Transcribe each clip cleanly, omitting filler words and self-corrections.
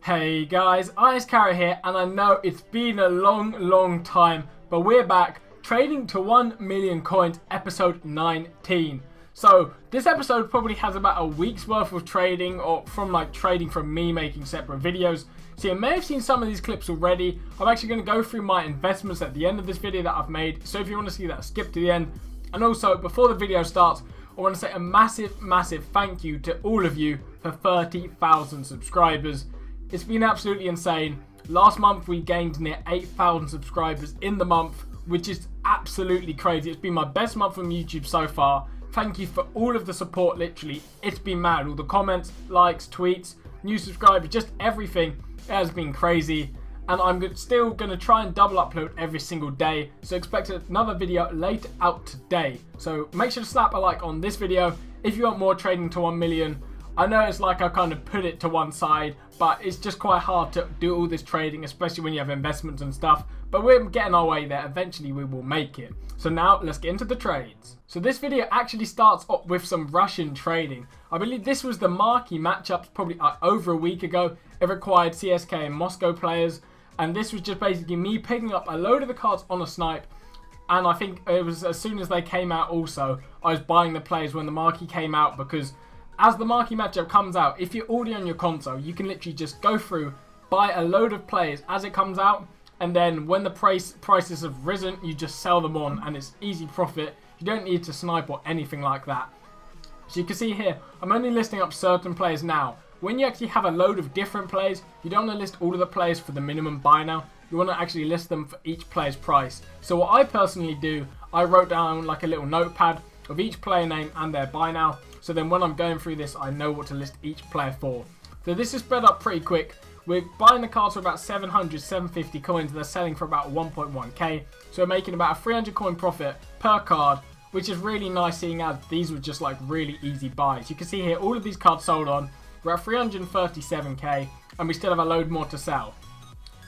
Hey guys, iHazCarrot here, and I know it's been a long time, but we're back trading to 1 million coins, episode 19. So this episode probably has about a week's worth of trading, or from trading from me making separate videos. So you may have seen some of these clips already. I'm actually going to go through my investments at the end of this video that I've made. So if you want to see that, skip to the end. And also, before the video starts, I want to say a massive thank you to all of you for 30,000 subscribers. It's been absolutely insane. Last month we gained near 8,000 subscribers in the month, which is absolutely crazy. It's been my best month on YouTube so far. Thank you for all of the support, literally. It's been mad. All the comments, likes, tweets, new subscribers, just everything. It has been crazy. And I'm still going to try and double upload every single day. So expect another video later out today. So make sure to slap a like on this video if you want more trading to 1 million. I know it's like I kind of put it to one side, but it's just quite hard to do all this trading, especially when you have investments and stuff. But we're getting our way there. Eventually we will make it. So now let's get into the trades. So this video actually starts off with some Russian trading. I believe this was the marquee matchups probably over a week ago. It required CSK and Moscow players. And this was just basically me picking up a load of the cards on a snipe. And I think it was as soon as they came out also, I was buying the players when the marquee came out, because as the marquee matchup comes out, if you're already on your console, you can literally just go through, buy a load of players as it comes out, and then when the prices have risen, you just sell them on, and it's easy profit. You don't need to snipe or anything like that. So you can see here, I'm only listing up certain players now. When you actually have a load of different players, you don't want to list all of the players for the minimum buy now. You want to actually list them for each player's price. So what I personally do, I wrote down like a little notepad of each player name and their buy now. So then when I'm going through this, I know what to list each player for. So this is spread up pretty quick. We're buying the cards for about 700, 750 coins. They're selling for about 1.1k. So we're making about a 300 coin profit per card, which is really nice, seeing as these were just like really easy buys. You can see here, all of these cards sold on. We're at 337k, and we still have a load more to sell.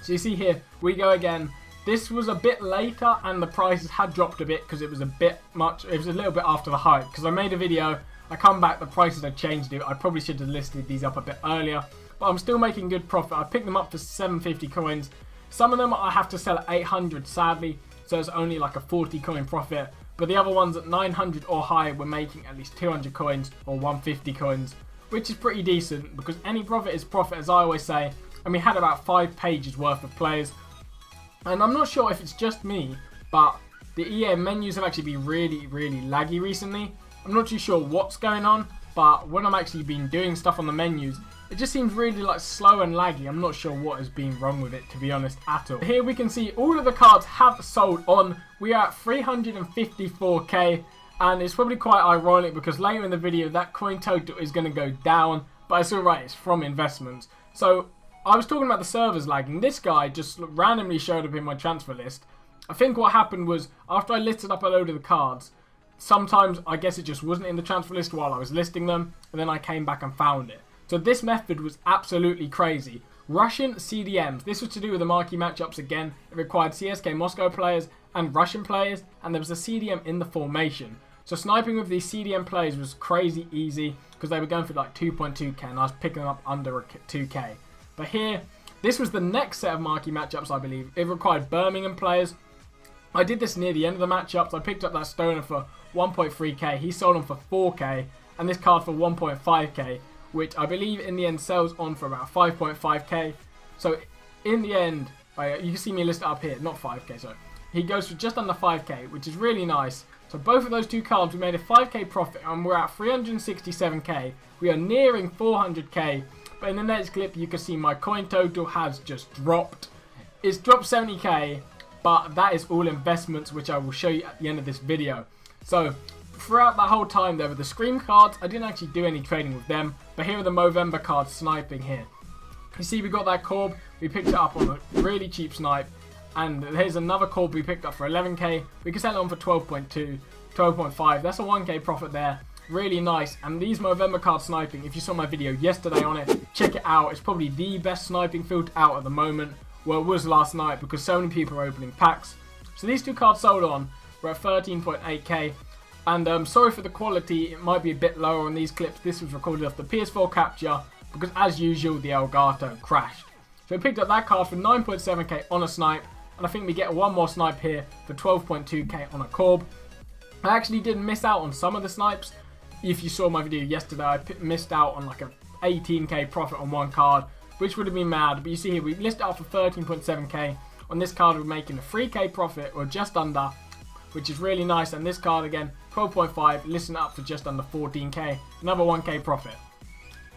So you see here, we go again. This was a bit later, and the prices had dropped a bit because it was a bit much. It was a little bit after the hype, because I made a video. I come back, the prices have changed it. I probably should have listed these up a bit earlier, but I'm still making good profit. I picked them up for 750 coins. Some of them I have to sell at 800, sadly, so it's only like a 40 coin profit. But the other ones at 900 or higher were making at least 200 coins or 150 coins, which is pretty decent, because any profit is profit, as I always say. And we had about 5 pages worth of players. And I'm not sure if it's just me, but the EA menus have actually been really laggy recently. I'm not too sure what's going on, but when I'm actually been doing stuff on the menus, it just seems really like slow and laggy. I'm not sure what has been wrong with it, to be honest, at all. Here we can see all of the cards have sold on. We are at 354k, and it's probably quite ironic because later in the video that coin total is going to go down, but it's alright, it's from investments. So I was talking about the servers lagging. This guy just randomly showed up in my transfer list. I think what happened was, after I listed up a load of the cards, sometimes I guess it just wasn't in the transfer list while I was listing them, and then I came back and found it. So this method was absolutely crazy. Russian CDMs. This was to do with the marquee matchups again. It required CSK Moscow players and Russian players, and there was a CDM in the formation. So sniping with these CDM players was crazy easy, because they were going for like 2.2k, and I was picking them up under 2k. But here, this was the next set of marquee matchups, I believe. It required Birmingham players. I did this near the end of the matchups. I picked up that Stoner for 1.3k. He sold them for 4k. And this card for 1.5k, which I believe in the end sells on for about 5.5k. So in the end, you can see me list it up here. Not 5k, sorry. He goes for just under 5k, which is really nice. So both of those two cards, we made a 5k profit, and we're at 367k. We are nearing 400k. But in the next clip, you can see my coin total has just dropped. It's dropped 70k, but that is all investments, which I will show you at the end of this video. So throughout that whole time, there were the Scream cards. I didn't actually do any trading with them, but here are the Movember cards sniping here. You see, we got that Corb. We picked it up on a really cheap snipe. And here's another Corb we picked up for 11k. We can sell it on for 12.2, 12.5. That's a 1k profit there. Really nice. And these Movember card sniping, if you saw my video yesterday on it, check it out. It's probably the best sniping field out at the moment. Well, it was last night, because so many people are opening packs. So these two cards sold on. We're at 13.8k. And sorry for the quality, it might be a bit lower on these clips. This was recorded off the PS4 capture, because as usual, the Elgato crashed. So we picked up that card for 9.7k on a snipe, and I think we get one more snipe here for 12.2k on a Corb. I actually did miss out on some of the snipes. If you saw my video yesterday, I missed out on like a 18k profit on one card, which would have been mad. But you see here, we listed out for 13.7k. On this card, we're making a 3k profit, or just under, which is really nice. And this card again, 12.5, listing up for just under 14k, another 1k profit.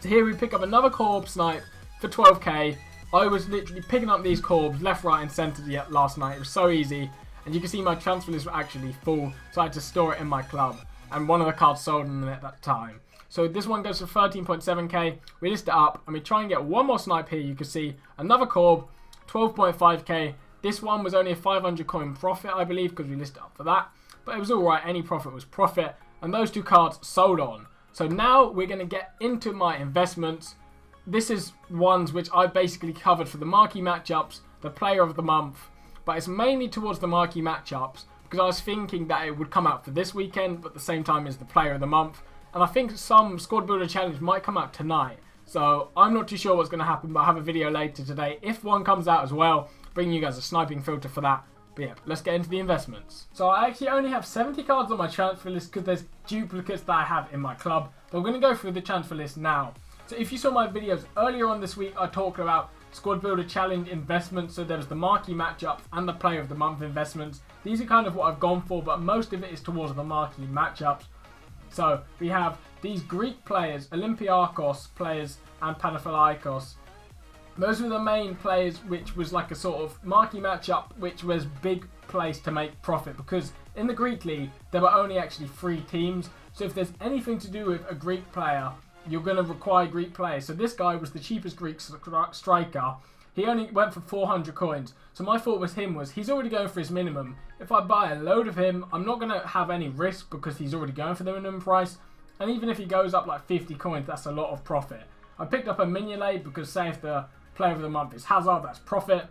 So here we pick up another Corb snipe for 12k. I was literally picking up these Corbs left, right and centre last night. It was so easy. And you can see my transfer list were actually full, so I had to store it in my club. And one of the cards sold in at that time. So this one goes for 13.7k. We list it up and we try and get one more snipe here. You can see another Corb, 12.5k. This one was only a 500 coin profit, I believe, because we listed it up for that. But it was alright, any profit was profit. And those two cards sold on. So now we're going to get into my investments. This is ones which I basically covered for the marquee matchups, the player of the month. But it's mainly towards the marquee matchups, because I was thinking that it would come out for this weekend, but at the same time as the player of the month. And I think some squad builder challenge might come out tonight. So I'm not too sure what's going to happen, but I have a video later today. If one comes out as well, bringing you guys a sniping filter for that. But yeah, let's get into the investments. So I actually only have 70 cards on my transfer list because there's duplicates that I have in my club. But I'm going to go through the transfer list now. So if you saw my videos earlier on this week, I talked about squad builder challenge investments. So there was the marquee matchups and the player of the month investments. These are kind of what I've gone for, but most of it is towards the marquee matchups. So we have these Greek players, Olympiakos players and Panathinaikos. Those were the main players, which was like a sort of marquee matchup, which was big place to make profit, because in the Greek league there were only actually 3 teams. So if there's anything to do with a Greek player, you're going to require Greek players. So this guy was the cheapest Greek striker. He only went for 400 coins. So my thought with him was, he's already going for his minimum. If I buy a load of him, I'm not going to have any risk because he's already going for the minimum price. And even if he goes up like 50 coins, that's a lot of profit. I picked up a Mignolet because say if the player of the month is Hazard, that's profit.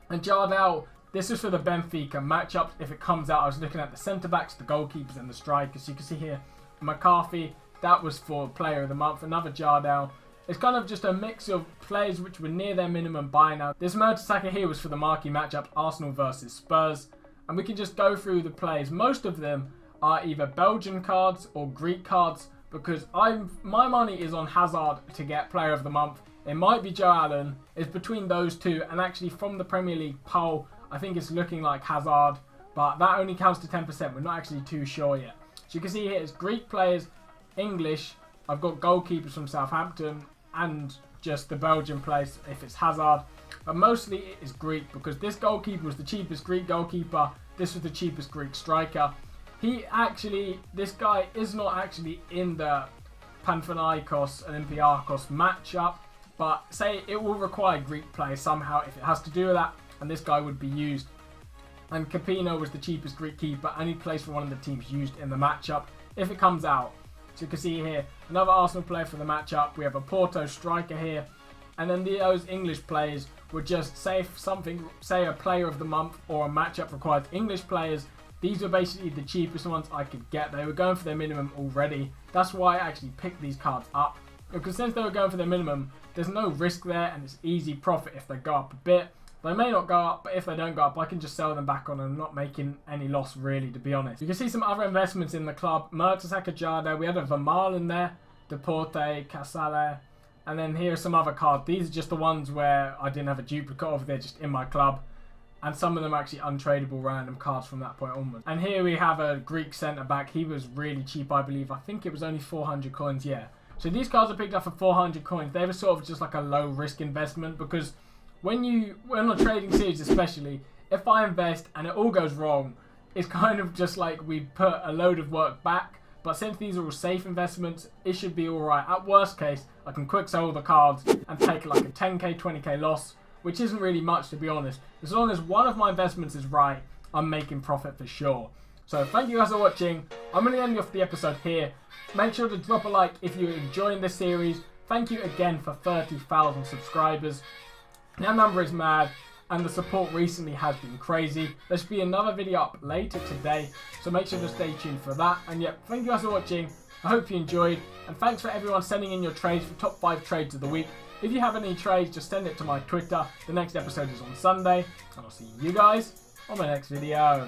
And Jardel, this is for the Benfica matchups. If it comes out, I was looking at the centre-backs, the goalkeepers and the strikers. You can see here, McCarthy, that was for player of the month. Another Jardel. It's kind of just a mix of players which were near their minimum buy now. This Mertesacker here was for the marquee matchup, Arsenal versus Spurs. And we can just go through the players. Most of them are either Belgian cards or Greek cards, because my money is on Hazard to get player of the month. It might be Joe Allen. It's between those two. And actually from the Premier League poll, I think it's looking like Hazard. But that only counts to 10%. We're not actually too sure yet. So you can see here it's Greek players, English. I've got goalkeepers from Southampton and just the Belgian place if it's Hazard. But mostly it is Greek, because this goalkeeper was the cheapest Greek goalkeeper. This was the cheapest Greek striker. This guy is not actually in the Panathinaikos Olympiakos matchup. But say it will require Greek players somehow if it has to do with that. And this guy would be used. And Capino was the cheapest Greek keeper, and he plays for one of the teams used in the matchup if it comes out. So you can see here, another Arsenal player for the matchup. We have a Porto striker here. And then those English players would just say a player of the month or a matchup requires English players. These were basically the cheapest ones I could get. They were going for their minimum already. That's why I actually picked these cards up. Because since they were going for their minimum, there's no risk there and it's easy profit if they go up a bit. They may not go up, but if they don't go up, I can just sell them back on and I'm not making any loss really, to be honest. You can see some other investments in the club. Mertesacker, Jardel, we had a Vermaelen in there, Deporte, Casale, and then here are some other cards. These are just the ones where I didn't have a duplicate of, they're just in my club. And some of them are actually untradeable random cards from that point onwards. And here we have a Greek centre-back. He was really cheap, I believe. I think it was only 400 coins, yeah. So these cards are picked up for 400 coins. They were sort of just like a low-risk investment, because when on a trading series especially, if I invest and it all goes wrong, it's kind of just like we put a load of work back. But since these are all safe investments, it should be alright. At worst case, I can quick sell the cards and take like a 10k, 20k loss, which isn't really much, to be honest. As long as one of my investments is right, I'm making profit for sure. So thank you guys for watching. I'm going to end off the episode here. Make sure to drop a like if you're enjoying this series. Thank you again for 30,000 subscribers. That number is mad, and the support recently has been crazy. There should be another video up later today, so make sure to stay tuned for that. And yeah, thank you guys for watching, I hope you enjoyed, and thanks for everyone sending in your trades for top 5 trades of the week. If you have any trades, just send it to my Twitter. The next episode is on Sunday, and I'll see you guys on my next video.